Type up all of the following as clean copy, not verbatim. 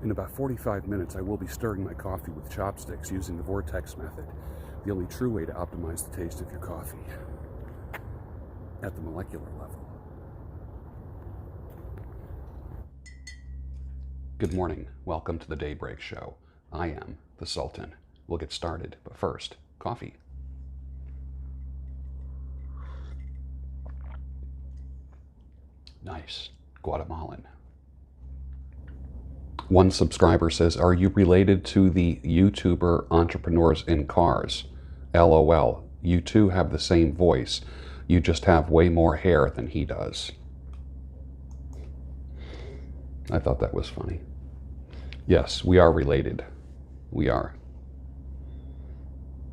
In about 45 minutes, I will be stirring my coffee with chopsticks using the vortex method, the only true way to optimize the taste of your coffee at the molecular level. Good morning. Welcome to the Daybreak Show. I am the Sultan. We'll get started, but first, coffee. Nice. Guatemalan. One subscriber says, are you related to the YouTuber Entrepreneurs in Cars? LOL. You two have the same voice. You just have way more hair than he does. I thought that was funny. Yes, we are related. We are.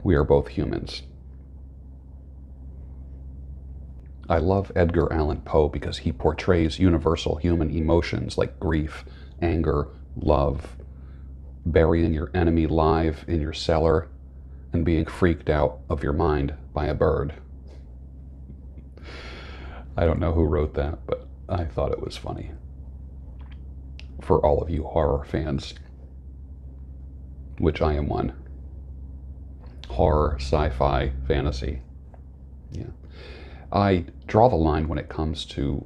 We are both humans. I love Edgar Allan Poe because he portrays universal human emotions like grief, anger, love, burying your enemy live in your cellar, and being freaked out of your mind by a bird. I don't know who wrote that, but I thought it was funny. For all of you horror fans, which I am one. Horror, sci-fi, fantasy. Yeah. I draw the line when it comes to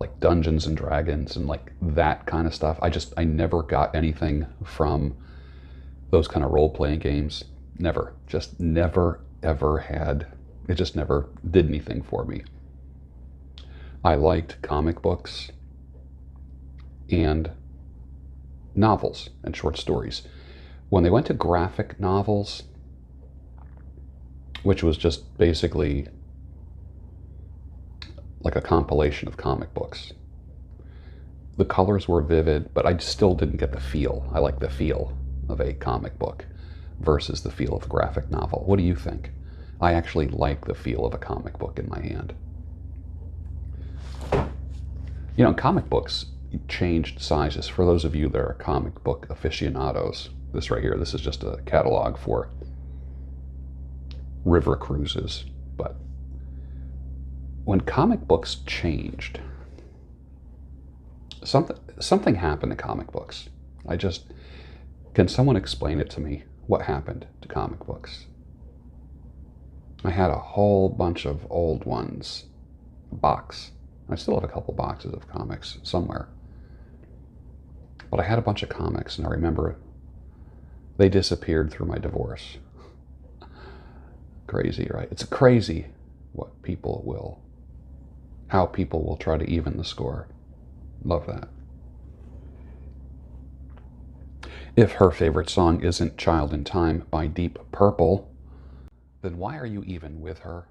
like Dungeons and Dragons and like that kind of stuff. I never got anything from those kind of role-playing games. Never. Just never, ever had. It just never did anything for me. I liked comic books and novels and short stories. When they went to graphic novels, which was just basically like a compilation of comic books, the colors were vivid, but I still didn't get the feel. I like the feel of a comic book versus the feel of a graphic novel. What do you think? I actually like the feel of a comic book in my hand. You know, comic books changed sizes. For those of you that are comic book aficionados, this right here, this is just a catalog for river cruises. But when comic books changed, something happened to comic books. Can someone explain it to me? What happened to comic books? I had a whole bunch of old ones, a box. I still have a couple boxes of comics somewhere. But I had a bunch of comics, and I remember they disappeared through my divorce. Crazy, right? It's crazy how people will try to even the score. Love that. If her favorite song isn't Child in Time by Deep Purple, then why are you even with her?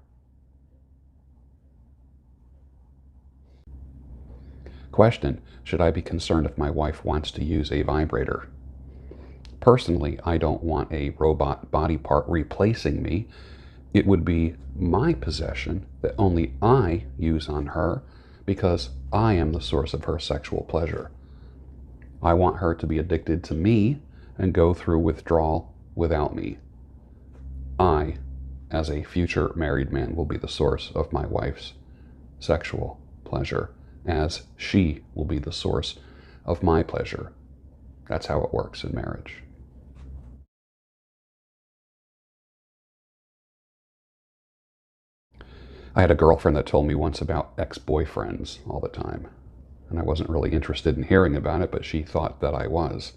Question, should I be concerned if my wife wants to use a vibrator? Personally, I don't want a robot body part replacing me. It would be my possession that only I use on her because I am the source of her sexual pleasure. I want her to be addicted to me and go through withdrawal without me. I, as a future married man, will be the source of my wife's sexual pleasure, as she will be the source of my pleasure. That's how it works in marriage. I had a girlfriend that told me once about ex-boyfriends all the time, and I wasn't really interested in hearing about it, but she thought that I was.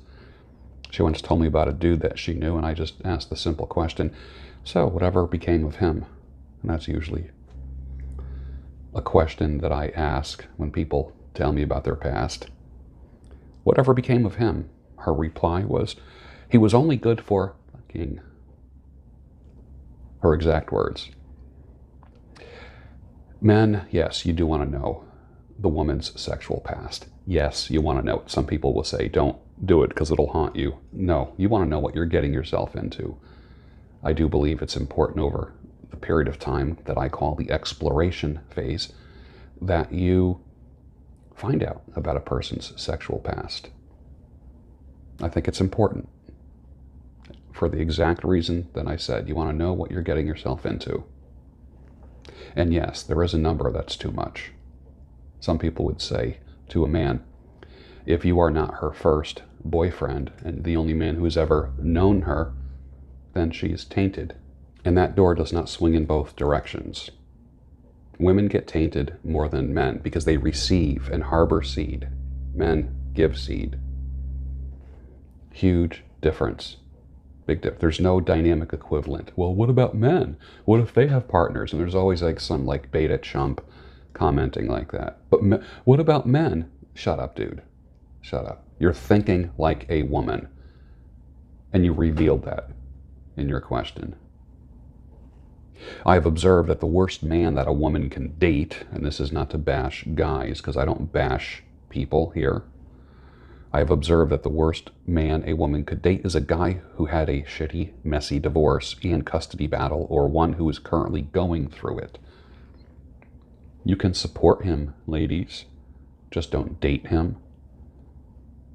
She once told me about a dude that she knew, and I just asked the simple question, so whatever became of him? And that's usually a question that I ask when people tell me about their past. Whatever became of him? Her reply was, he was only good for fucking. Her exact words. Men, yes, you do want to know the woman's sexual past. Yes, you want to know it. Some people will say, don't do it because it'll haunt you. No, you want to know what you're getting yourself into. I do believe it's important over the period of time that I call the exploration phase that you find out about a person's sexual past. I think it's important for the exact reason that I said. You want to know what you're getting yourself into. And yes, there is a number that's too much. Some people would say to a man, If you are not her first boyfriend and the only man who's ever known her, then she's tainted. And that door does not swing in both directions. Women get tainted more than men because they receive and harbor seed. Men give seed. Huge difference. Big difference. There's no dynamic equivalent. Well, what about men? What if they have partners? And there's always like some like beta chump commenting like that. But what about men? Shut up, dude. Shut up. You're thinking like a woman. And you revealed that in your question. I have observed that the worst man that a woman can date, and this is not to bash guys, because I don't bash people here. I have observed that the worst man a woman could date is a guy who had a shitty, messy divorce and custody battle, or one who is currently going through it. You can support him, ladies. Just don't date him.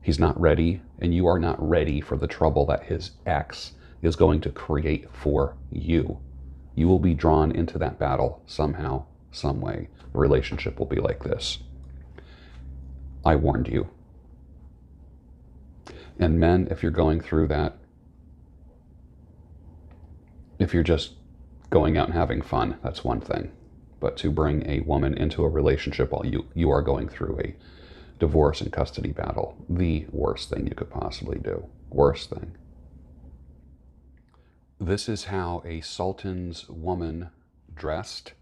He's not ready, and you are not ready for the trouble that his ex is going to create for you. You will be drawn into that battle somehow, some way. The relationship will be like this. I warned you. And men, if you're going through that, if you're just going out and having fun, that's one thing. But to bring a woman into a relationship while you are going through a divorce and custody battle, the worst thing you could possibly do. Worst thing. This is how a sultan's woman dressed,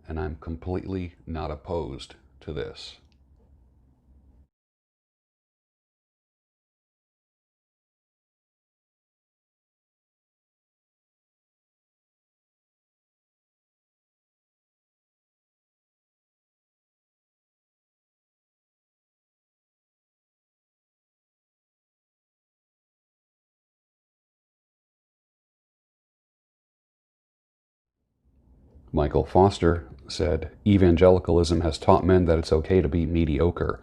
and I'm completely not opposed to this. Michael Foster said, evangelicalism has taught men that it's okay to be mediocre.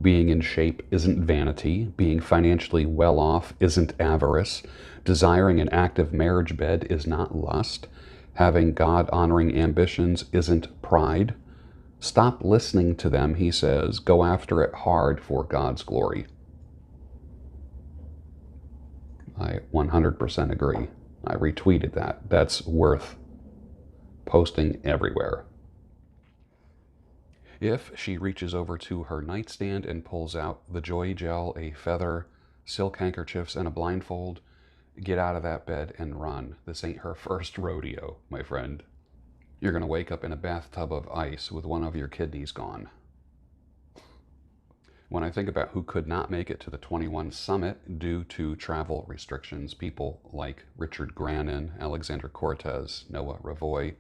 Being in shape isn't vanity. Being financially well off isn't avarice. Desiring an active marriage bed is not lust. Having God-honoring ambitions isn't pride. Stop listening to them, he says. Go after it hard for God's glory. I 100% agree. I retweeted that. That's worth posting everywhere. If she reaches over to her nightstand and pulls out the joy gel, a feather, silk handkerchiefs, and a blindfold, get out of that bed and run. This ain't her first rodeo, my friend. You're going to wake up in a bathtub of ice with one of your kidneys gone. When I think about who could not make it to the 21 summit due to travel restrictions, people like Richard Grannon, Alexander Cortez, Noah Ravoy,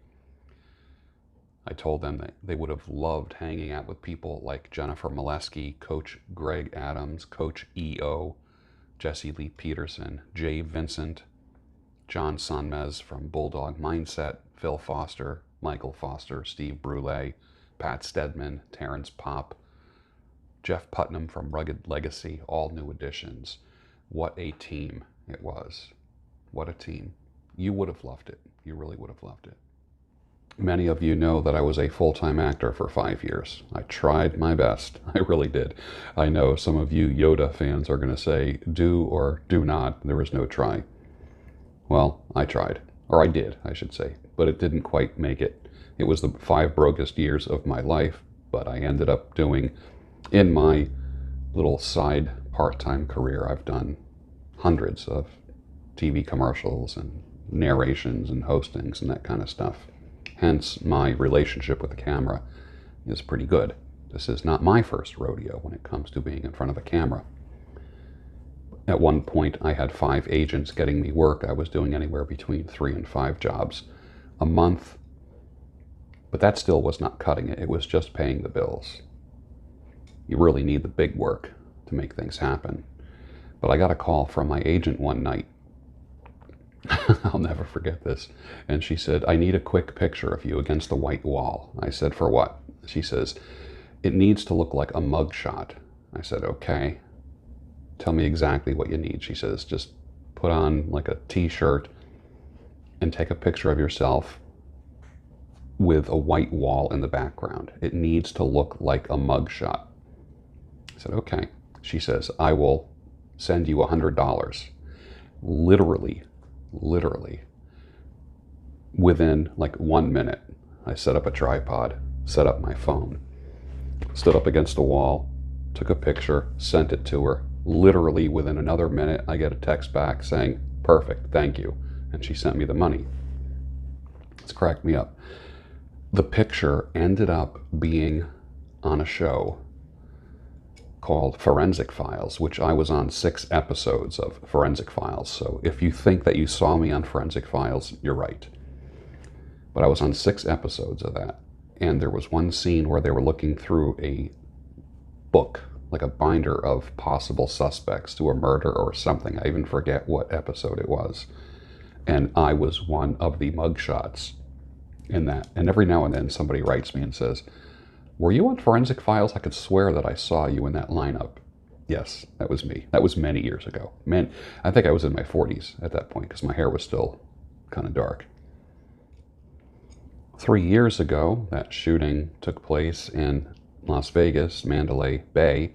I told them that they would have loved hanging out with people like Jennifer Molesky, Coach Greg Adams, Coach E.O., Jesse Lee Peterson, Jay Vincent, John Sonmez from Bulldog Mindset, Phil Foster, Michael Foster, Steve Brule, Pat Stedman, Terrence Popp, Jeff Putnam from Rugged Legacy, all new additions. What a team it was. What a team. You would have loved it. You really would have loved it. Many of you know that I was a full-time actor for 5 years. I tried my best. I really did. I know some of you Yoda fans are going to say, do or do not. There was no try. Well, I tried. Or I did, I should say. But it didn't quite make it. It was the 5 brokest years of my life, but I ended up doing, in my little side part-time career, I've done hundreds of TV commercials and narrations and hostings and that kind of stuff. Hence, my relationship with the camera is pretty good. This is not my first rodeo when it comes to being in front of a camera. At one point, I had 5 agents getting me work. I was doing anywhere between 3 and 5 jobs a month. But that still was not cutting it. It was just paying the bills. You really need the big work to make things happen. But I got a call from my agent one night. I'll never forget this. And she said, I need a quick picture of you against the white wall. I said, for what? She says, it needs to look like a mug shot. I said, okay. Tell me exactly what you need. She says, just put on like a t-shirt and take a picture of yourself with a white wall in the background. It needs to look like a mug shot. said, okay. She says, I will send you $100. Literally, within like 1 minute, I set up a tripod, set up my phone, stood up against the wall, took a picture, sent it to her. Literally within another minute, I get a text back saying, perfect, thank you. And she sent me the money. It's cracked me up. The picture ended up being on a show called Forensic Files, which I was on 6 episodes of Forensic Files. So if you think that you saw me on Forensic Files, you're right. But I was on 6 episodes of that. And there was one scene where they were looking through a book, like a binder of possible suspects to a murder or something. I even forget what episode it was. And I was one of the mugshots in that. And every now and then somebody writes me and says, were you on Forensic Files? I could swear that I saw you in that lineup. Yes, that was me. That was many years ago. Man, I think I was in my 40s at that point because my hair was still kind of dark. 3 years ago, that shooting took place in Las Vegas, Mandalay Bay,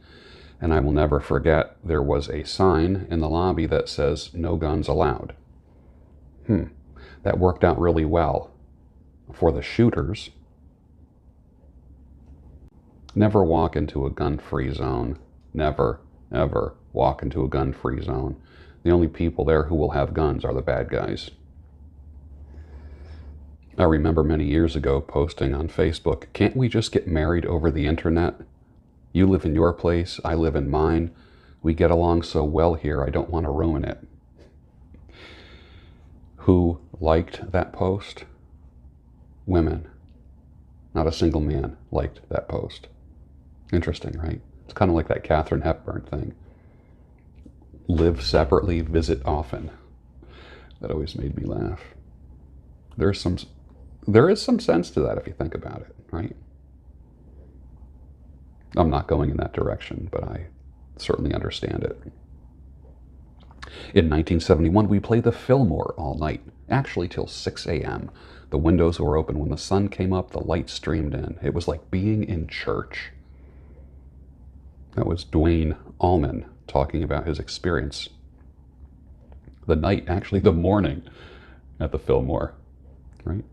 and I will never forget there was a sign in the lobby that says, no guns allowed. That worked out really well for the shooters. Never walk into a gun-free zone. Never, ever walk into a gun-free zone. The only people there who will have guns are the bad guys. I remember many years ago posting on Facebook, can't we just get married over the internet? You live in your place, I live in mine. We get along so well here, I don't want to ruin it. Who liked that post? Women. Not a single man liked that post. Interesting, right? It's kind of like that Katharine Hepburn thing. Live separately, visit often. That always made me laugh. There is some sense to that if you think about it, right? I'm not going in that direction, but I certainly understand it. In 1971, we played the Fillmore all night, actually till 6 a.m. The windows were open. When the sun came up, the light streamed in. It was like being in church. That was Dwayne Allman talking about his experience. The night, actually the morning at the Fillmore, right?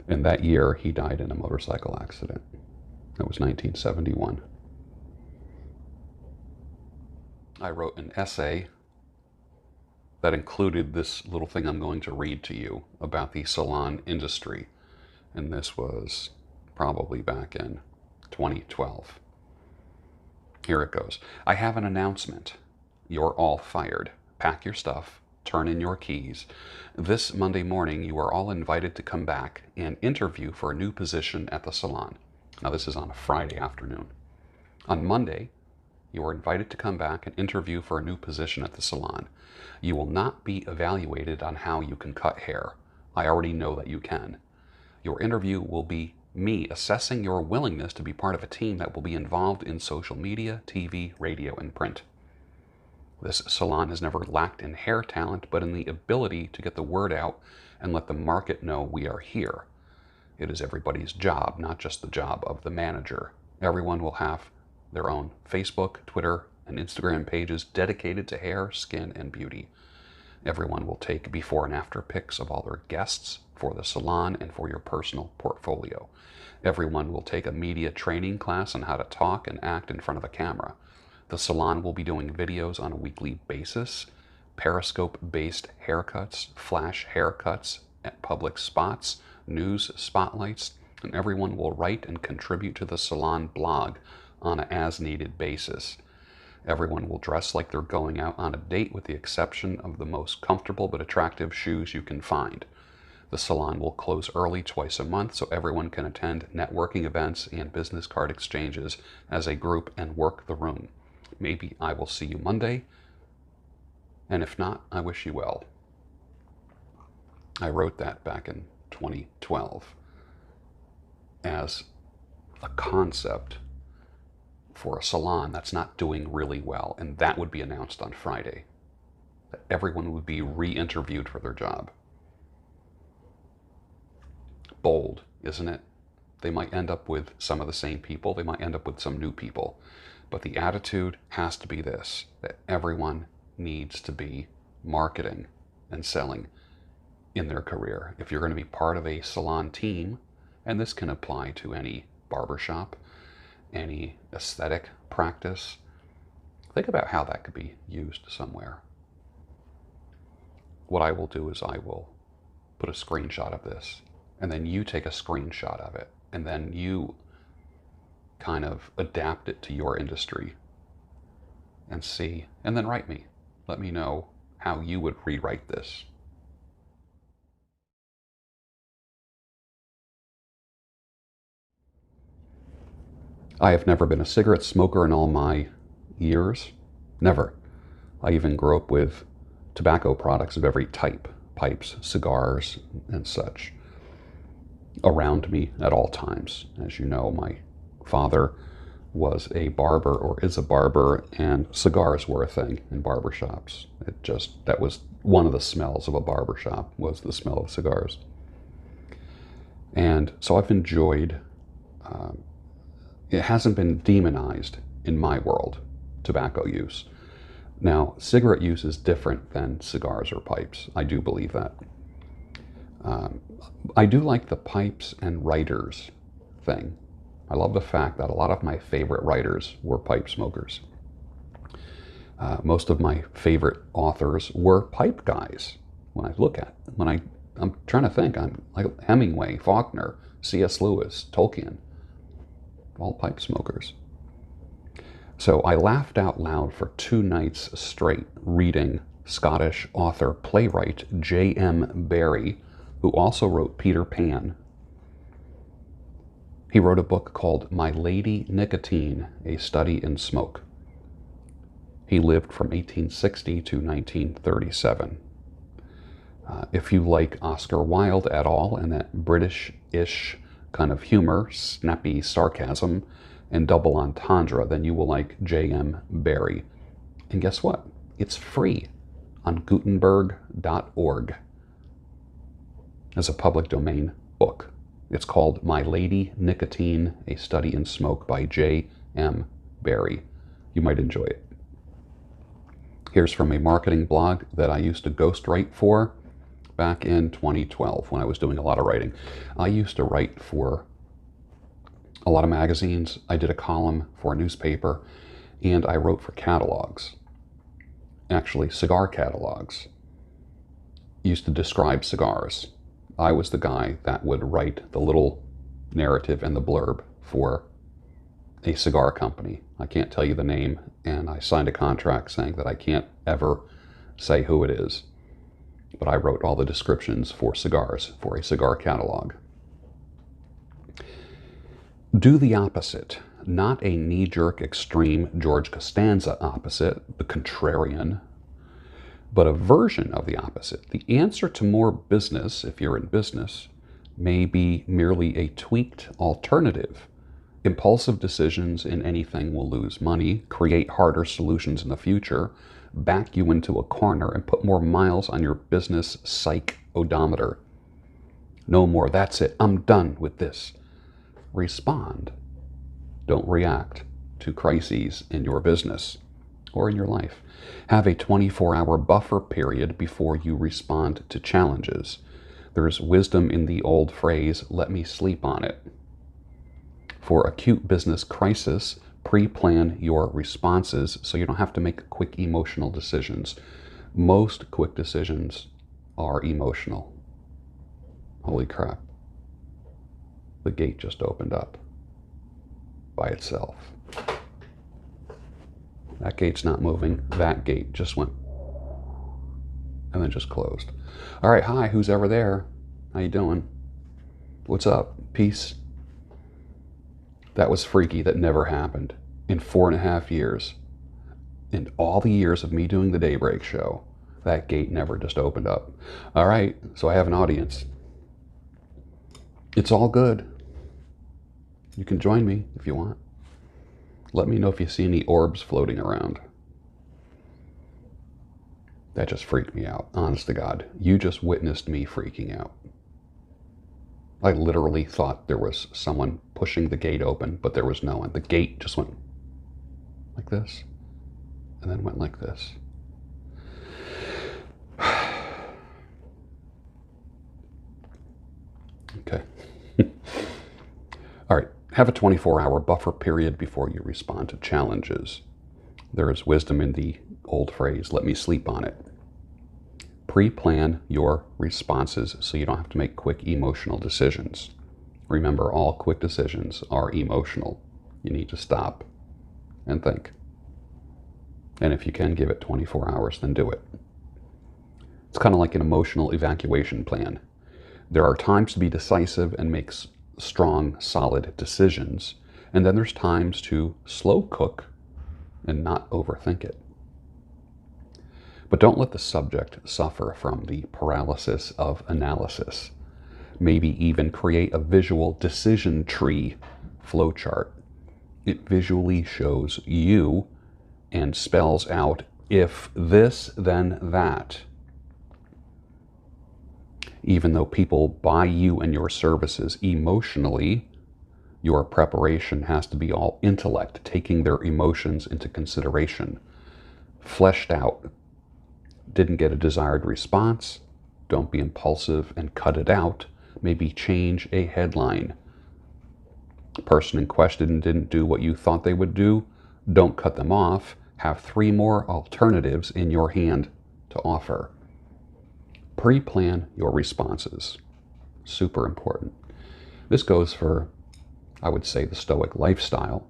And that year, he died in a motorcycle accident. That was 1971. I wrote an essay that included this little thing I'm going to read to you about the salon industry. And this was probably back in 2012. Here it goes. I have an announcement. You're all fired. Pack your stuff. Turn in your keys. This Monday morning, you are all invited to come back and interview for a new position at the salon. Now, this is on a Friday afternoon. On Monday, you are invited to come back and interview for a new position at the salon. You will not be evaluated on how you can cut hair. I already know that you can. Your interview will be me assessing your willingness to be part of a team that will be involved in social media, TV, radio, and print. This salon has never lacked in hair talent, but in the ability to get the word out and let the market know we are here. It is everybody's job, not just the job of the manager. Everyone will have their own Facebook, Twitter, and Instagram pages dedicated to hair, skin, and beauty. Everyone will take before and after pics of all their guests for the salon and for your personal portfolio. Everyone will take a media training class on how to talk and act in front of a camera. The salon will be doing videos on a weekly basis, Periscope-based haircuts, flash haircuts at public spots, news spotlights, and everyone will write and contribute to the salon blog on an as-needed basis. Everyone will dress like they're going out on a date with the exception of the most comfortable but attractive shoes you can find. The salon will close early twice a month so everyone can attend networking events and business card exchanges as a group and work the room. Maybe I will see you Monday, and if not, I wish you well. I wrote that back in 2012 as a concept for a salon that's not doing really well, and that would be announced on Friday. That everyone would be re-interviewed for their job. Bold, isn't it? They might end up with some of the same people. They might end up with some new people. But the attitude has to be this, that everyone needs to be marketing and selling in their career. If you're going to be part of a salon team, and this can apply to any barbershop, any aesthetic practice, think about how that could be used somewhere. What I will do is I will put a screenshot of this, and then you take a screenshot of it, and then you kind of adapt it to your industry and see, and then write me. Let me know how you would rewrite this. I have never been a cigarette smoker in all my years. Never. I even grew up with tobacco products of every type, pipes, cigars, and such, around me at all times. As you know, my father was a barber, or is a barber, and cigars were a thing in barbershops. That was one of the smells of a barbershop, was the smell of cigars. And so I've enjoyed, it hasn't been demonized in my world, tobacco use. Now, cigarette use is different than cigars or pipes. I do believe that. I do like the pipes and writers thing. I love the fact that a lot of my favorite writers were pipe smokers. Most of my favorite authors were pipe guys. I'm trying to think, I'm like Hemingway, Faulkner, C.S. Lewis, Tolkien, all pipe smokers. So I laughed out loud for 2 nights straight reading Scottish author playwright J.M. Barrie, who also wrote Peter Pan. He wrote a book called My Lady Nicotine, A Study in Smoke. He lived from 1860 to 1937. If you like Oscar Wilde at all and that British-ish kind of humor, snappy sarcasm, and double entendre, then you will like J.M. Barrie. And guess what? It's free on Gutenberg.org as a public domain book. It's called My Lady Nicotine, A Study in Smoke by J.M. Barrie. You might enjoy it. Here's from a marketing blog that I used to ghostwrite for back in 2012 when I was doing a lot of writing. I used to write for a lot of magazines. I did a column for a newspaper, and I wrote for catalogs. Actually, cigar catalogs. Used to describe cigars. I was the guy that would write the little narrative and the blurb for a cigar company. I can't tell you the name, and I signed a contract saying that I can't ever say who it is. But I wrote all the descriptions for cigars for a cigar catalog. Do the opposite. Not a knee-jerk extreme George Costanza opposite, the contrarian, but a version of the opposite. The answer to more business, if you're in business, may be merely a tweaked alternative. Impulsive decisions in anything will lose money, create harder solutions in the future, back you into a corner, and put more miles on your business psych odometer. No more, that's it, I'm done with this. Respond. Don't react to crises in your business or in your life. Have a 24-hour buffer period before you respond to challenges. There's wisdom in the old phrase, let me sleep on it. For acute business crisis, pre-plan your responses so you don't have to make quick emotional decisions. Most quick decisions are emotional. Holy crap. The gate just opened up by itself. That gate's not moving. That gate just went and then just closed. All right, hi, who's ever there? How you doing? What's up? Peace? That was freaky. That never happened in 4.5 years. In all the years of me doing the Daybreak Show, that gate never just opened up. All right, so I have an audience. It's all good. You can join me if you want. Let me know if you see any orbs floating around. That just freaked me out, honest to God. You just witnessed me freaking out. I literally thought there was someone pushing the gate open, but there was no one. The gate just went. like this, and then went like this. Okay. All right. Have a 24-hour buffer period before you respond to challenges. There is wisdom in the old phrase, let me sleep on it. Pre-plan your responses so you don't have to make quick emotional decisions. Remember, all quick decisions are emotional. You need to stop and think. And if you can give it 24 hours, then do it. It's kind of like an emotional evacuation plan. There are times to be decisive and make strong, solid decisions. And then there's times to slow cook and not overthink it. But don't let the subject suffer from the paralysis of analysis. Maybe even create a visual decision tree flowchart. It visually shows you and spells out, if this, then that. Even though people buy you and your services emotionally, your preparation has to be all intellect, taking their emotions into consideration. Fleshed out. Didn't get a desired response? Don't be impulsive and cut it out. Maybe change a headline. The person in question didn't do what you thought they would do. Don't cut them off. Have 3 more alternatives in your hand to offer. Pre-plan your responses. Super important. This goes for, I would say, the Stoic lifestyle.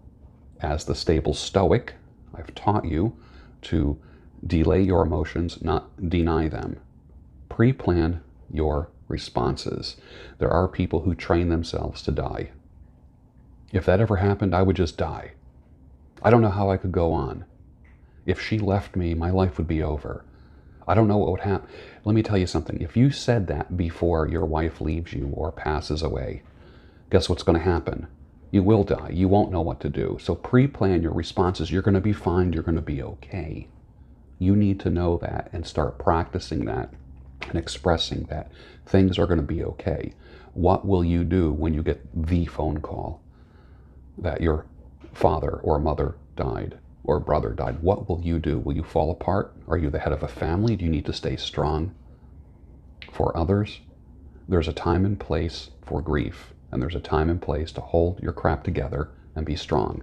As the stable Stoic, I've taught you to delay your emotions, not deny them. Pre-plan your responses. There are people who train themselves to die. If that ever happened, I would just die. I don't know how I could go on. If she left me, my life would be over. I don't know what would happen. Let me tell you something. If you said that before your wife leaves you or passes away, guess what's going to happen? You will die. You won't know what to do. So pre-plan your responses. You're going to be fine. You're going to be okay. You need to know that and start practicing that and expressing that. Things are going to be okay. What will you do when you get the phone call that your father or mother died or brother died? What will you do? Will you fall apart? Are you the head of a family? Do you need to stay strong for others? There's a time and place for grief, and there's a time and place to hold your crap together and be strong.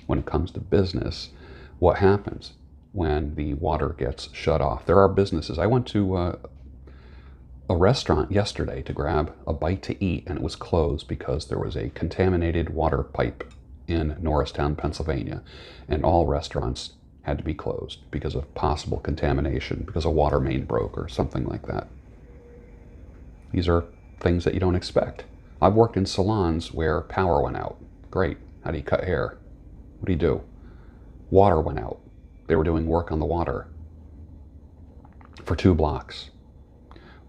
When it comes to business, what happens when the water gets shut off? There are businesses. I went to a restaurant yesterday to grab a bite to eat, and it was closed because there was a contaminated water pipe in Norristown, Pennsylvania, and all restaurants had to be closed because of possible contamination, because a water main broke or something like that. These are things that you don't expect. I've worked in salons where power went out. Great. How do you cut hair? What do you do? Water went out. They were doing work on the water for 2 blocks.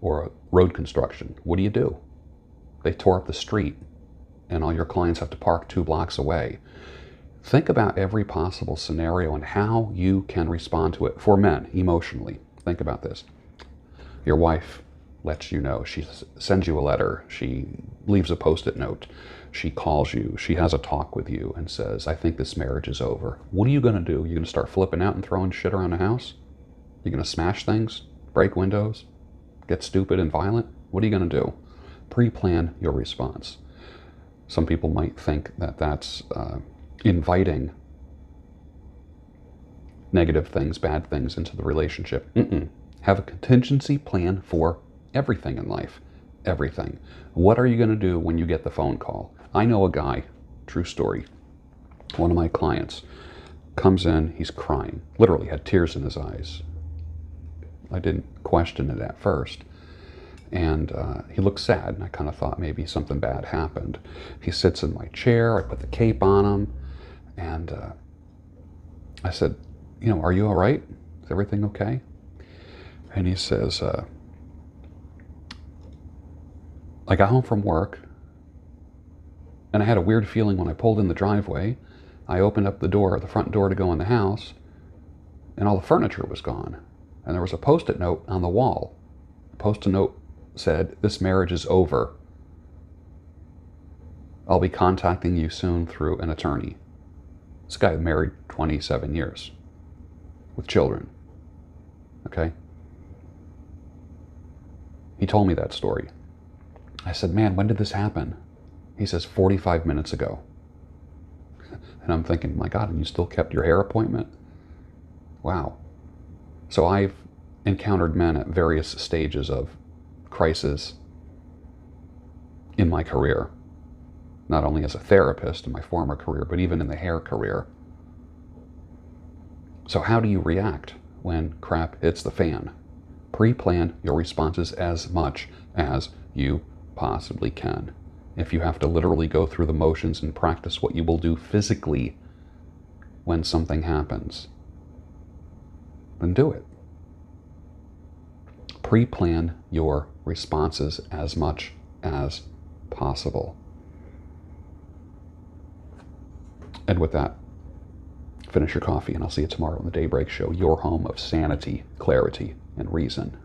Or road construction. What do you do? They tore up the street and all your clients have to park 2 blocks away. Think about every possible scenario and how you can respond to it. For men, emotionally, think about this. Your wife lets you know. She sends you a letter. She leaves a Post-it note. She calls you. She has a talk with you and says, I think this marriage is over. What are you going to do? You're going to start flipping out and throwing shit around the house? You're going to smash things? Break windows? Get stupid and violent? What are you going to do? Pre-plan your response. Some people might think that that's inviting negative things, bad things into the relationship. Have a contingency plan for everything in life. Everything. What are you going to do when you get the phone call? I know a guy, true story, one of my clients comes in, he's crying, literally had tears in his eyes. I didn't question it at first. And he looked sad, and I kind of thought maybe something bad happened. He sits in my chair, I put the cape on him, and I said, are you all right? Is everything okay? And he says, I got home from work, and I had a weird feeling when I pulled in the driveway. I opened up the front door to go in the house, and all the furniture was gone. And there was a Post-it note on the wall. The Post-it note said, this marriage is over. I'll be contacting you soon through an attorney. This guy married 27 years with children. Okay? He told me that story. I said, man, when did this happen? He says, 45 minutes ago. And I'm thinking, my God, and you still kept your hair appointment? Wow. So I've encountered men at various stages of crisis in my career, not only as a therapist in my former career, but even in the hair career. So how do you react when crap hits the fan? Pre-plan your responses as much as you possibly can. If you have to literally go through the motions and practice what you will do physically when something happens, then do it. Pre-plan your responses as much as possible. And with that, finish your coffee, and I'll see you tomorrow on the Daybreak Show, your home of sanity, clarity, and reason.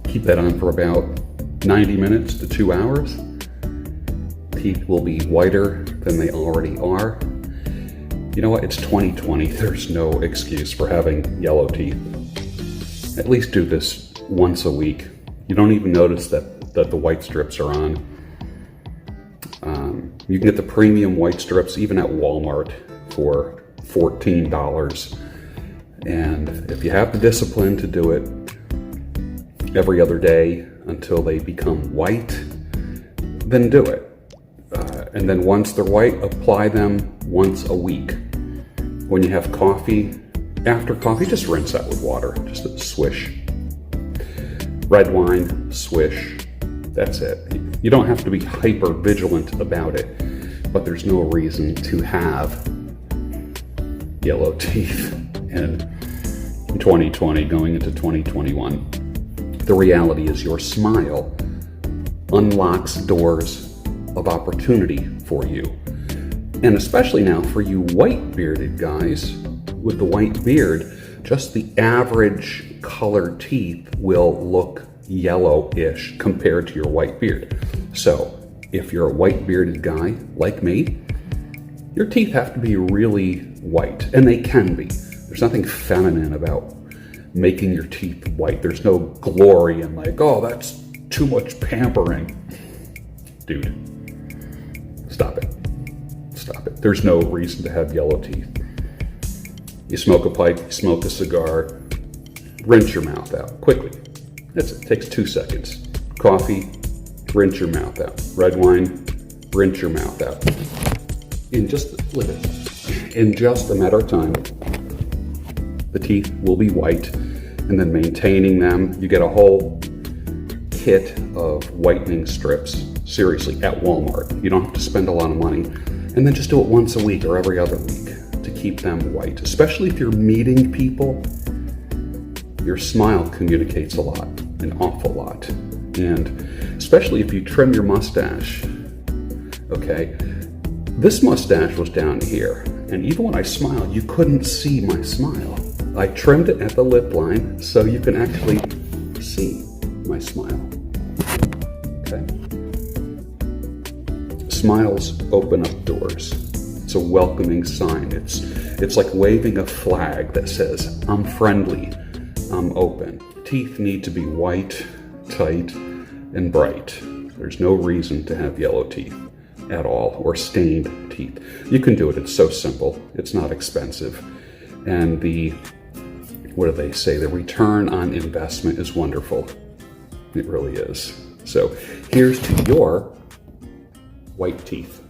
Keep that on for about 90 minutes to 2 hours. Teeth will be whiter than they already are. You know what? It's 2020. There's no excuse for having yellow teeth. At least do this once a week. You don't even notice that the white strips are on. You can get the premium white strips even at Walmart for $14. And if you have the discipline to do it every other day until they become white, then do it. And then once they're white, apply them once a week. When you have coffee, after coffee, just rinse that with water, just a swish. Red wine, swish, that's it. You don't have to be hyper vigilant about it, but there's no reason to have yellow teeth in 2020 going into 2021. The reality is your smile unlocks doors of opportunity for you. And especially now for you white bearded guys with the white beard, just the average colored teeth will look yellowish compared to your white beard. So if you're a white bearded guy like me, your teeth have to be really white, and they can be. There's nothing feminine about making your teeth white. There's no glory in like, oh, that's too much pampering. Dude, stop it. Stop it. There's no reason to have yellow teeth. You smoke a pipe, you smoke a cigar, rinse your mouth out quickly. That's it. It takes 2 seconds. Coffee, rinse your mouth out. Red wine, rinse your mouth out. In just a matter of time, the teeth will be white, and then maintaining them, you get a whole kit of whitening strips, seriously, at Walmart. You don't have to spend a lot of money, and then just do it once a week or every other week to keep them white. Especially if you're meeting people, your smile communicates a lot, an awful lot. And especially if you trim your mustache, okay? This mustache was down here, and even when I smiled, you couldn't see my smile. I trimmed it at the lip line so you can actually see my smile. Okay? Smiles open up doors. It's a welcoming sign. It's like waving a flag that says, I'm friendly, I'm open. Teeth need to be white, tight, and bright. There's no reason to have yellow teeth at all, or stained teeth. You can do it. It's so simple. It's not expensive. And what do they say? The return on investment is wonderful. It really is. So here's to your white teeth.